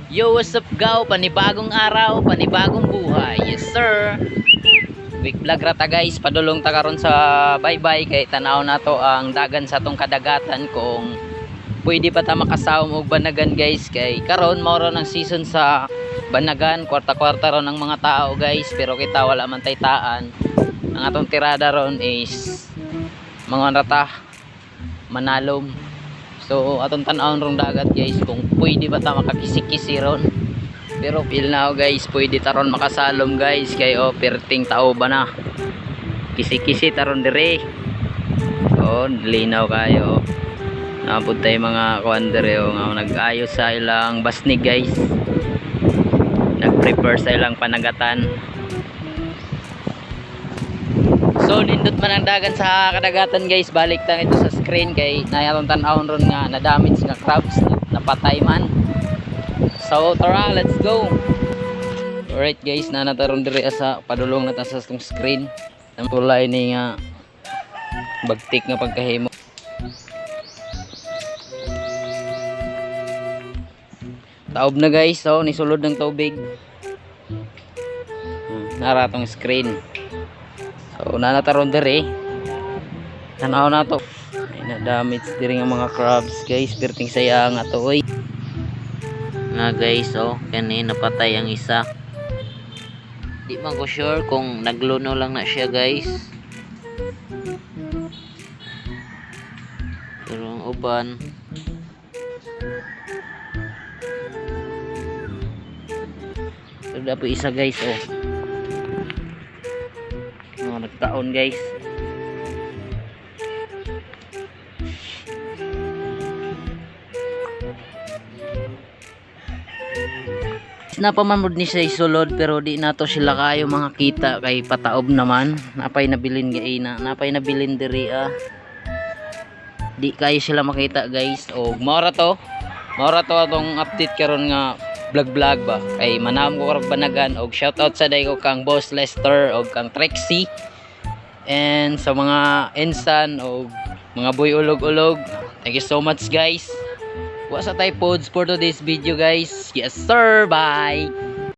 Yo, what's up gaw? Panibagong araw, panibagong buhay. Yes sir. Week vlog rata guys, padulong ta karon sa baybay kay tanaw nato ang dagan sa tong kadagatan kung pwede pa ta makasawom og banagan guys. Kay karon mao ra ng season sa banagan, kwarta-kwarta ron ang mga tao guys, pero kita wala man taytaan. Ang atong tirada ron is mga rata manalom. So atong tan-awon rong dagat guys kung pwede ba ta makakisi-kisi ron. Pero feel now guys pwede ta ron makasalom guys kay perting tao ba na. Kisi-kisi ta ron dire. Linaw kayo. Napud tay mga kuan dire nga nag-ayos sa ilang basnig guys. Nag-prepare sa ilang panagatan. So nindot man ang dagan sa kadagatan guys, balik ta ito sa screen kay nayatong tan-awon ron nga na damage nga crabs, napatay man. So tara, let's go. Alright guys, nanataron diri sa padulong na ta sa tong screen. Ang tulay ni nga bagtik nga pagkahimo. Taob na guys, so nisulod ng tubig. Nara tong screen. So nanataron diri. Tanaw na to. Ay na damage diri nga mga crabs guys, perting saya nga to oy. Nga guys, kani napatay ang isa. Di man ko sure kung nagluno lang na siya guys. Pero ang uban dapat isa guys mga nagtaon guys. Napamamod ni siya isulod pero di nato sila kayo mga kita kay pataob naman. Napay nabilin gaina, napay nabilin diri di kayo sila makita guys. Maura to atong update karon nga vlog ba kay manam ko karag banagan. Shoutout sa day ko kang Boss Lester og kang Trexie and sa mga ensan o mga boy ulog. Thank you so much guys. What's up, iPods for today's video guys? Yes sir, bye.